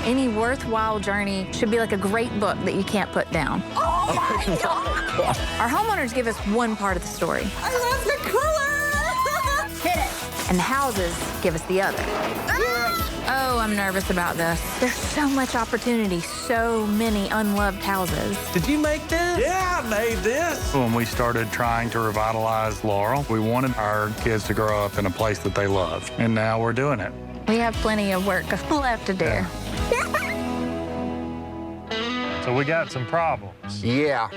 Any worthwhile journey should be like a great book that you can't put down. Oh my God! Our homeowners give us one part of the story. I love the color! Hit it. And the houses give us the other. Oh, I'm nervous about this. There's so much opportunity, so many unloved houses. Did you make this? Yeah, I made this. When we started trying to revitalize Laurel, we wanted our kids to grow up in a place that they love, and now we're doing it. We have plenty of work left to do. Yeah. So we got some problems. Yeah.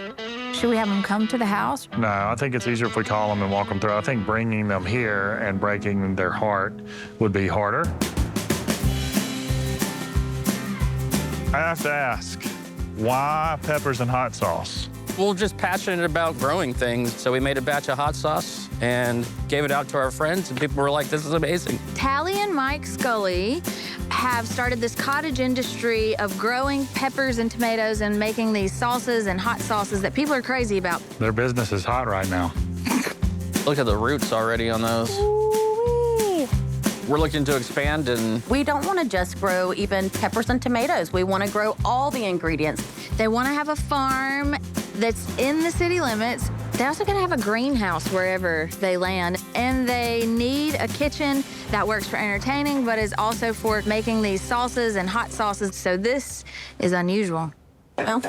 Should we have them come to the house? No, I think it's easier if we call them and walk them through. I think bringing them here and breaking their heart would be harder. I have to ask, why peppers and hot sauce? We're just passionate about growing things, so we made a batch of hot sauce and gave it out to our friends, and people were like, this is amazing. Tally and Mike Scully have started this cottage industry of growing peppers and tomatoes and making these sauces and hot sauces that people are crazy about. Their business is hot right now. Look at the roots already on those. Ooh-wee. We're looking to expand, and We don't want to just grow even peppers and tomatoes. We want to grow all the ingredients. They want to have a farm that's in the city limits. They're also going to have a greenhouse wherever they land. And they need a kitchen that works for entertaining, but is also for making these sauces and hot sauces. So this is unusual. Well,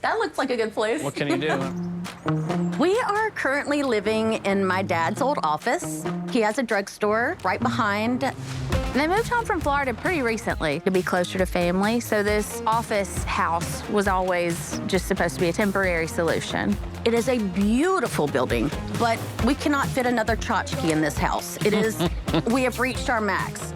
that looks like a good place. what can you do? We are currently living in my dad's old office. He has a drugstore right behind. They moved home from Florida pretty recently to be closer to family, so this office house was always just supposed to be a temporary solution. It is a beautiful building, but we cannot fit another tchotchke in this house. It is, we have reached our max.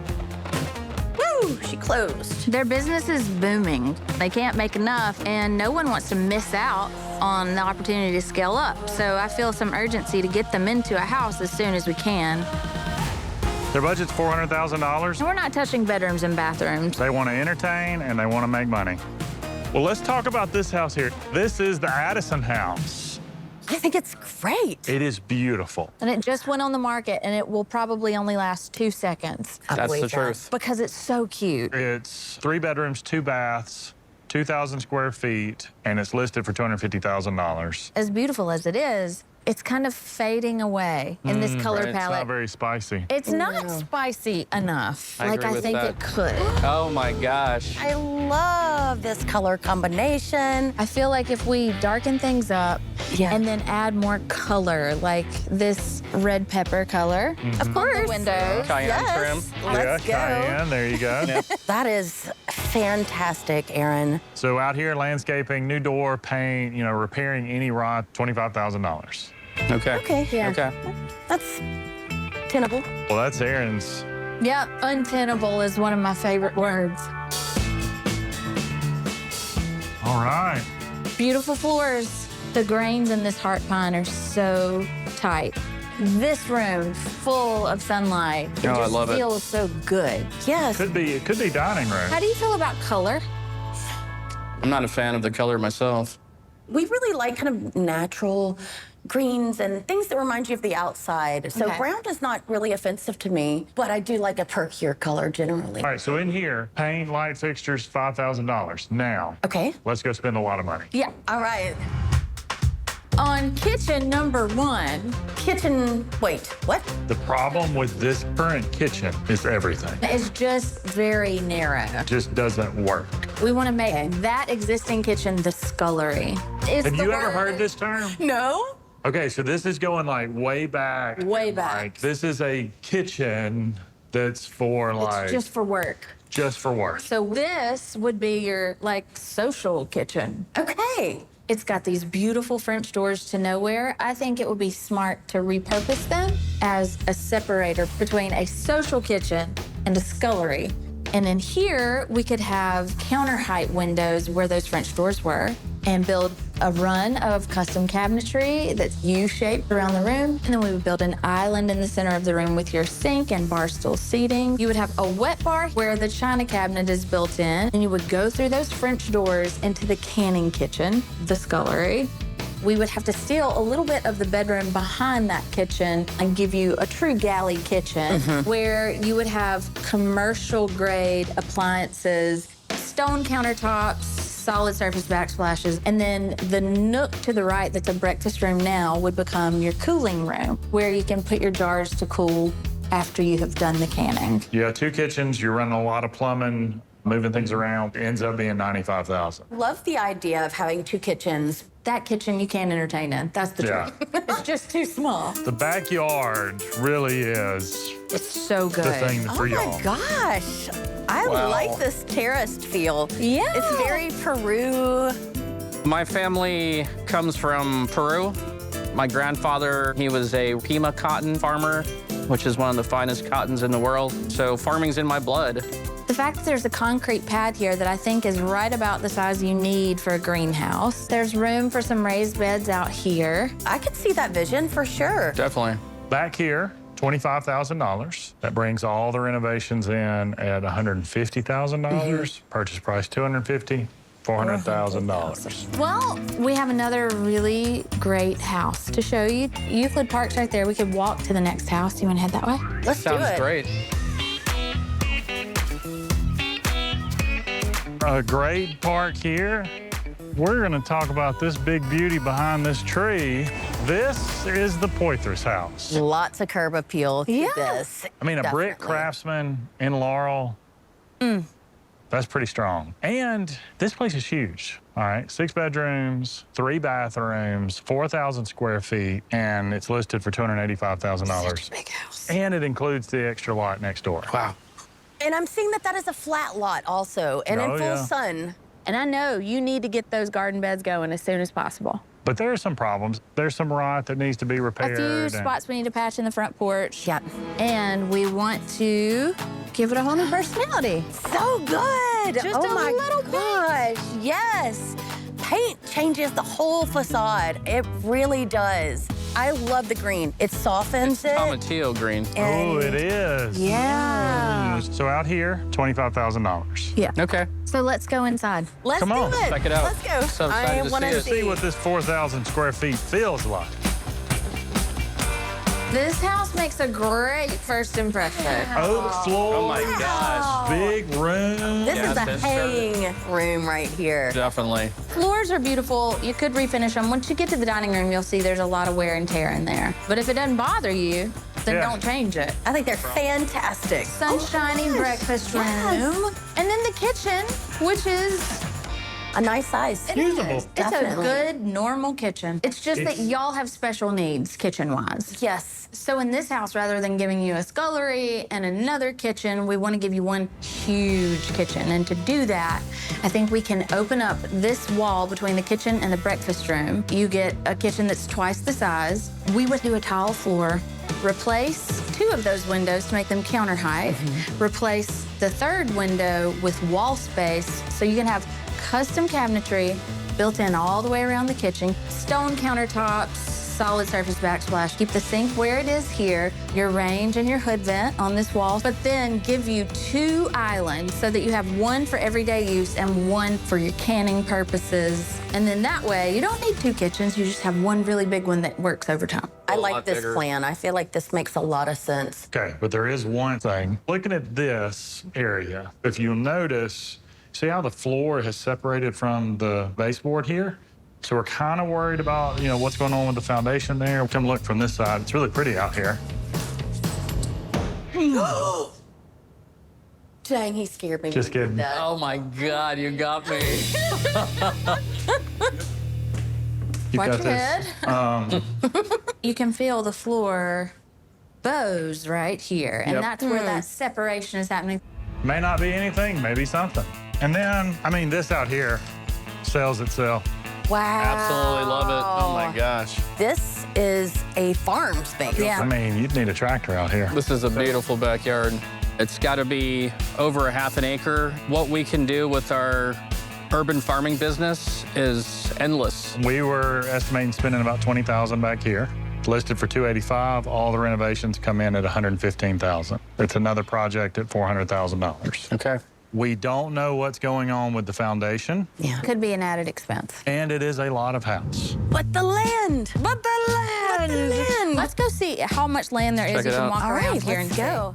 Woo, she closed. Their business is booming. They can't make enough, and no one wants to miss out on the opportunity to scale up. So I feel some urgency to get them into a house as soon as we can. Their budget's $400,000. And we're not touching bedrooms and bathrooms. They want to entertain and they want to make money. Well, let's talk about this house here. This is the Addison house. I think it's great. It is beautiful. And it just went on the market, and it will probably only last 2 seconds That's the truth. because it's so cute. It's 3 bedrooms, 2 baths, 2,000 square feet, and it's listed for $250,000. As beautiful as it is, it's kind of fading away in this color right. It's not palette. very spicy. It's not spicy enough, I like agree I with think that. it could. Oh my gosh. I love this color combination. I feel like if we darken things up Yeah. and then add more color, like this red pepper color, Of course. the windows. Cayenne Yes. trim. Let's go. Cayenne, there you go. That is fantastic, Erin. So out here, landscaping, new door, paint, you know, repairing any rot, $25,000. Okay. Okay. Yeah. Okay. That's tenable. Well, that's Erin's. Yep, untenable is one of my favorite words. All right. Beautiful floors. The grains in this heart pine are so tight. This room full of sunlight. It Oh, I just love it. feels so good. Yes. It could be dining room. How do you feel about color? I'm not a fan of the color myself. We really like kind of natural greens and things that remind you of the outside. So Okay. brown is not really offensive to me, but I do like a perkier color generally. All right, so in here, paint, light fixtures, $5,000. Now, Okay. let's go spend a lot of money. Yeah. All right. On kitchen number 1, Kitchen, wait, what? The problem with this current kitchen is everything. it's just very narrow. It just doesn't work. We want to make that existing kitchen the scullery. It's Have the you ever word. heard this term? No. Okay, so this is going like way back. Way back. Like, this is a kitchen that's for like, It's just for work. just for work. So this would be your like social kitchen. Okay. It's got these beautiful French doors to nowhere. I think it would be smart to repurpose them as a separator between a social kitchen and a scullery. And in here, we could have counter height windows where those French doors were and build a run of custom cabinetry that's U-shaped around the room. And then we would build an island in the center of the room with your sink and bar stool seating. You would have a wet bar where the china cabinet is built in. And you would go through those French doors into the canning kitchen, the scullery. We would have to steal a little bit of the bedroom behind that kitchen and give you a true galley kitchen where you would have commercial grade appliances stone countertops, solid surface backsplashes, and then the nook to the right that's a breakfast room now would become your cooling room, where you can put your jars to cool after you have done the canning. Yeah, 2 kitchens, you're running a lot of plumbing, moving things around. It ends up being $95,000. Love the idea of having 2 kitchens. That kitchen you can't entertain in. That's the Yeah. truth. It's just too small. The backyard really is It's so good. the thing for Oh y'all. my gosh. I Wow. like this terraced feel. Yeah. It's very Peru. My family comes from Peru. My grandfather, he was a Pima cotton farmer, which is one of the finest cottons in the world. So farming's in my blood. The fact that there's a concrete pad here that I think is right about the size you need for a greenhouse. There's room for some raised beds out here. I could see that vision for sure. Definitely. Back here, $25,000. That brings all the renovations in at $150,000. Purchase price $250,000, $400,000. Well, we have another really great house to show you. Euclid Park's right there. We could walk to the next house. You want to head that way? Let's do Sounds it. great. A great park here. We're going to talk about this big beauty behind this tree. This is the Poitras house. Lots of curb appeal to Yeah. this. I mean, a brick Definitely. craftsman in Laurel. That's pretty strong. And this place is huge. All right, 6 bedrooms, 3 bathrooms, 4,000 square feet, and it's listed for $285,000. Big house. And it includes the extra lot next door. Wow. And I'm seeing that is a flat lot also, and in Oh, full yeah. sun. And I know you need to get those garden beds going as soon as possible. But there are some problems. There's some rot that needs to be A repaired. few and- spots we need to patch in the front porch. Yep. And we want to give it a whole new personality. So good. Just oh a my little bit. gosh. Yes. Paint changes the whole facade. It really does. I love the green. It softens it. Tomatillo green. Oh, it is. Yeah. So out here, $25,000. Yeah. Okay. So let's go inside. Let's Come do on. it. Check it out. Let's go. So excited I to want see to it. See what this 4,000 square feet feels like. This house makes a great first impression. Oak floor. Oh my gosh. Big room. This Yeah, is a that's hang room right here. Definitely. Floors are beautiful. You could refinish them. Once you get to the dining room, you'll see there's a lot of wear and tear in there. But if it doesn't bother you, then Yeah. don't change it. I think they're fantastic. Sunshiny breakfast room. Yes. And then the kitchen, which is A nice size. Usable. It's Definitely. a good, normal kitchen. It's just that It's- y'all have special needs kitchen-wise. Yes. So in this house, rather than giving you a scullery and another kitchen, we want to give you one huge kitchen. And to do that, I think we can open up this wall between the kitchen and the breakfast room. You get a kitchen that's twice the size. We would do a tile floor, replace 2 of those windows to make them counter height, replace the 3rd window with wall space so you can have custom cabinetry built in all the way around the kitchen, stone countertops, solid surface backsplash. Keep the sink where it is here, your range and your hood vent on this wall, but then give you 2 islands so that you have one for everyday use and one for your canning purposes. And then that way, you don't need 2 kitchens, you just have one really big one that works over time. I A like lot this bigger. plan. I feel like this makes a lot of sense. Okay, but there is one thing. Looking at this area, if you'll notice, see how the floor has separated from the baseboard here? So we're kind of worried about, what's going on with the foundation there. Come look from this side. It's really pretty out here. Dang, he scared me. Just when he kidding. did that. Oh my God, you got me. You've Watch got your this. head. You can feel the floor bows right here, and Yep. that's where that separation is happening. May not be anything, maybe something. And then, this out here sells itself. Wow. Absolutely love it. Oh my gosh. This is a farm space. Yeah. You'd need a tractor out here. This is a beautiful backyard. It's got to be over a half an acre. What we can do with our urban farming business is endless. We were estimating spending about $20,000 back here. It's listed for $285,000. All the renovations come in at $115,000. It's another project at $400,000. Okay. We don't know what's going on with the foundation, Yeah. Could be an added expense. and it is a lot of house. But the land. But the land. Let's go see how much land there is. Check You it can out. walk All around right, here let's and go.